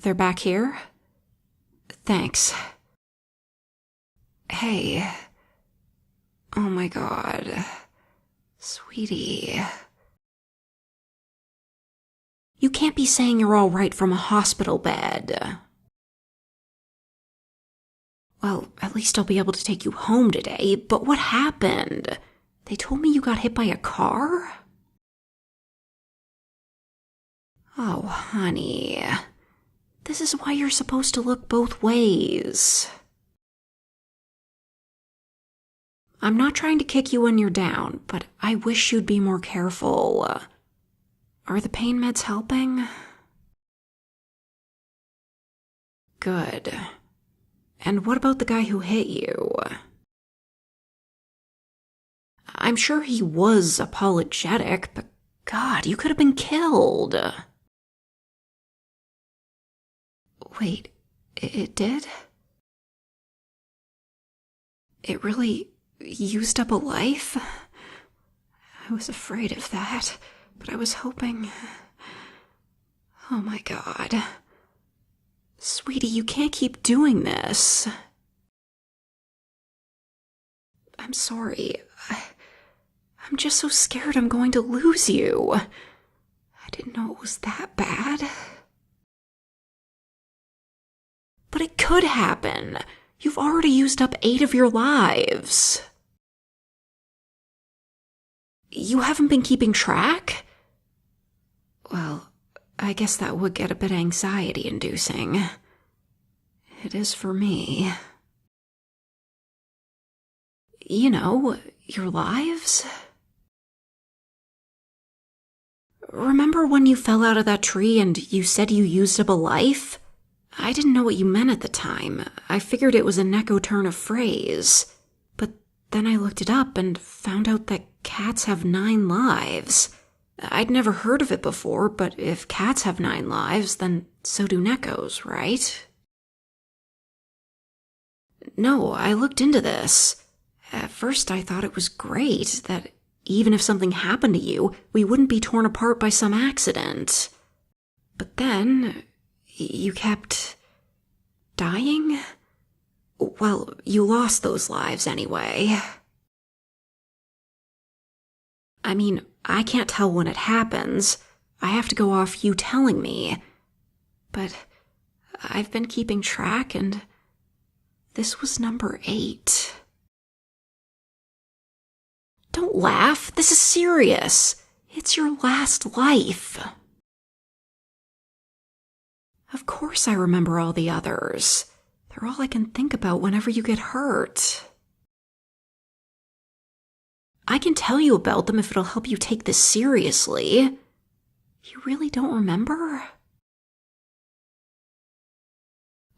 They're back here? Thanks. Hey. Oh my God. Sweetie. You can't be saying you're all right from a hospital bed. Well, at least I'll be able to take you home today, but what happened? They told me you got hit by a car? Oh, honey. This is why you're supposed to look both ways. I'm not trying to kick you when you're down, but I wish you'd be more careful. Are the pain meds helping? Good. And what about the guy who hit you? I'm sure he was apologetic, but God, you could have been killed. Wait, it did? It really used up a life? I was afraid of that, but I was hoping... Oh my God. Sweetie, you can't keep doing this. I'm sorry. I'm just so scared I'm going to lose you. I didn't know it was that bad. But it could happen. You've already used up 8 of your lives. You haven't been keeping track? Well, I guess that would get a bit anxiety-inducing. It is for me. You know, your lives? Remember when you fell out of that tree and you said you used up a life? I didn't know what you meant at the time. I figured it was a Neko turn of phrase. But then I looked it up and found out that cats have 9 lives. I'd never heard of it before, but if cats have 9 lives, then so do Nekos, right? No, I looked into this. At first I thought it was great, that even if something happened to you, we wouldn't be torn apart by some accident. But then... you kept... dying? Well, you lost those lives anyway. I mean, I can't tell when it happens. I have to go off you telling me. But I've been keeping track, and this was number 8. Don't laugh. This is serious. It's your last life. Of course I remember all the others. They're all I can think about whenever you get hurt. I can tell you about them if it'll help you take this seriously. You really don't remember?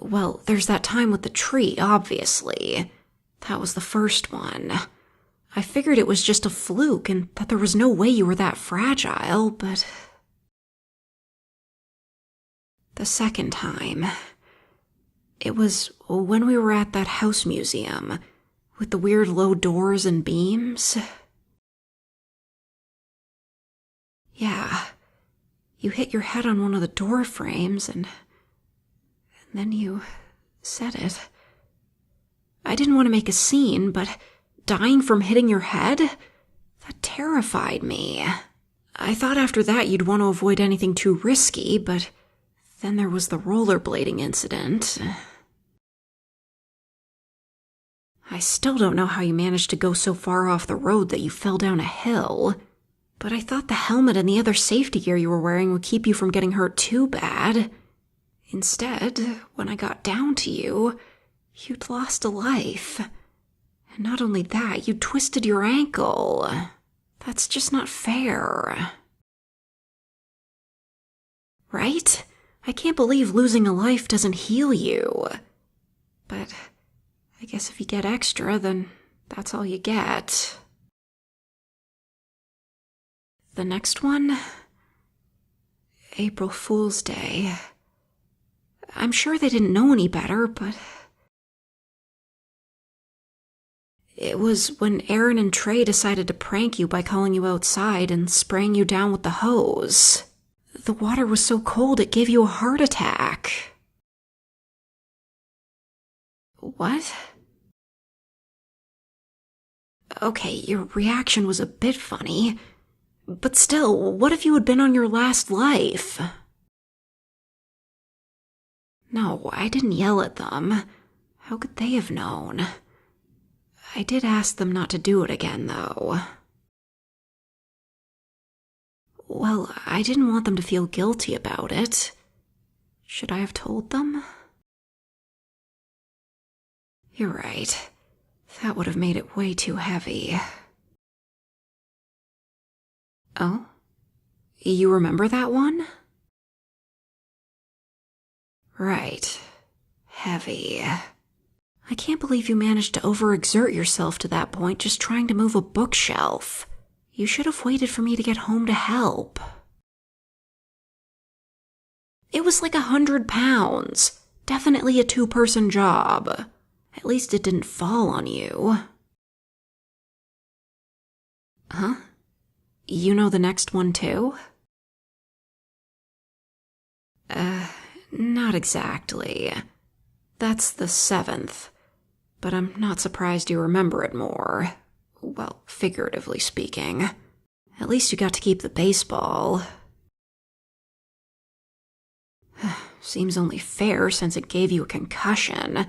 Well, there's that time with the tree, obviously. That was the first one. I figured it was just a fluke and that there was no way you were that fragile, but... The second time, it was when we were at that house museum with the weird low doors and beams. Yeah, you hit your head on one of the door frames and then you said it. I didn't want to make a scene, but dying from hitting your head? That terrified me. I thought after that you'd want to avoid anything too risky, but... then there was the rollerblading incident. I still don't know how you managed to go so far off the road that you fell down a hill, but I thought the helmet and the other safety gear you were wearing would keep you from getting hurt too bad. Instead, when I got down to you, you'd lost a life. And not only that, you twisted your ankle. That's just not fair. Right? I can't believe losing a life doesn't heal you. But I guess if you get extra, then that's all you get. The next one? April Fool's Day. I'm sure they didn't know any better, but... it was when Aaron and Trey decided to prank you by calling you outside and spraying you down with the hose. The water was so cold it gave you a heart attack. What? Okay, your reaction was a bit funny. But still, what if you had been on your last life? No, I didn't yell at them. How could they have known? I did ask them not to do it again, though. Well, I didn't want them to feel guilty about it. Should I have told them? You're right. That would have made it way too heavy. Oh? You remember that one? Right. Heavy. I can't believe you managed to overexert yourself to that point just trying to move a bookshelf. You should have waited for me to get home to help. It was like 100 pounds. Definitely a two-person job. At least it didn't fall on you. Huh? You know the next one too? Not exactly. That's the 7th. But I'm not surprised you remember it more. Well, figuratively speaking. At least you got to keep the baseball. Seems only fair since it gave you a concussion.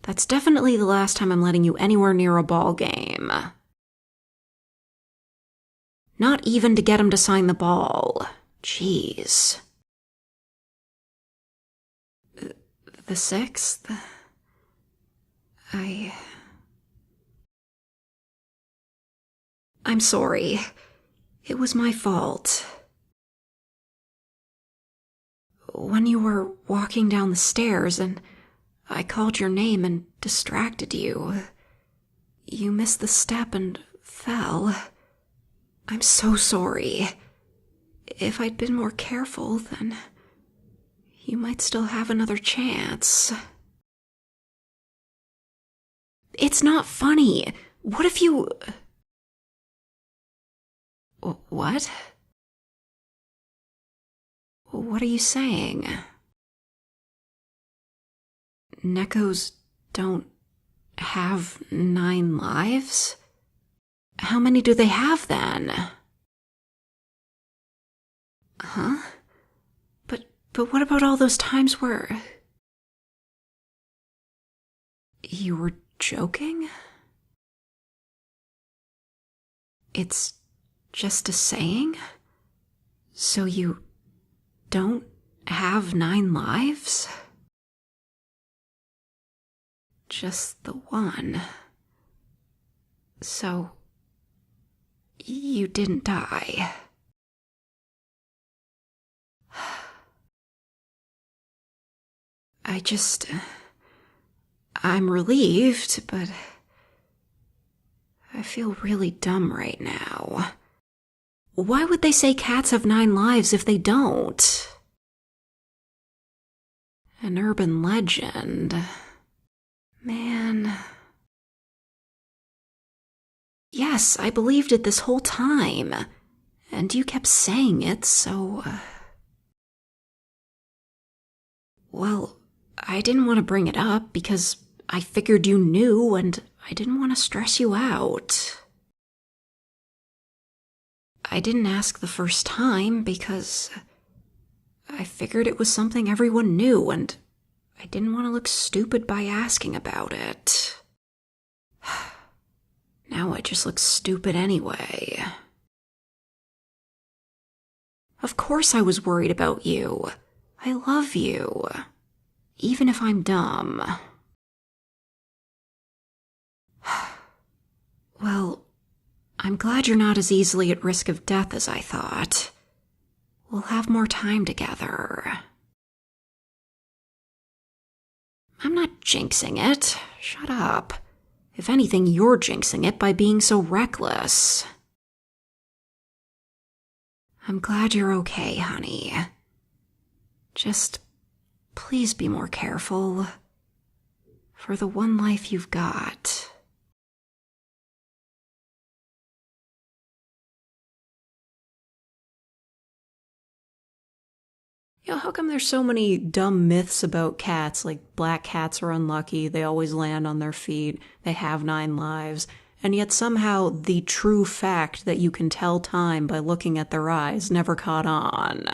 That's definitely the last time I'm letting you anywhere near a ball game. Not even to get him to sign the ball. Jeez. The 6th? I'm sorry. It was my fault. When you were walking down the stairs and I called your name and distracted you, you missed the step and fell. I'm so sorry. If I'd been more careful, then you might still have another chance. It's not funny. What if you... What? What are you saying? Nekos don't have 9 lives? How many do they have then? Huh? But what about all those times where... You were joking? It's just a saying? So you don't have 9 lives? Just the one. So you didn't die. I'm relieved, but I feel really dumb right now. Why would they say cats have 9 lives if they don't? An urban legend. Man. Yes, I believed it this whole time. And you kept saying it, so... Well, I didn't want to bring it up because I figured you knew and I didn't want to stress you out. I didn't ask the first time because I figured it was something everyone knew and I didn't want to look stupid by asking about it. Now I just look stupid anyway. Of course I was worried about you. I love you. Even if I'm dumb. Well, I'm glad you're not as easily at risk of death as I thought. We'll have more time together. I'm not jinxing it. Shut up. If anything, you're jinxing it by being so reckless. I'm glad you're okay, honey. Just please be more careful. For the one life you've got. How come there's so many dumb myths about cats, like black cats are unlucky, they always land on their feet, they have 9 lives, and yet somehow the true fact that you can tell time by looking at their eyes never caught on?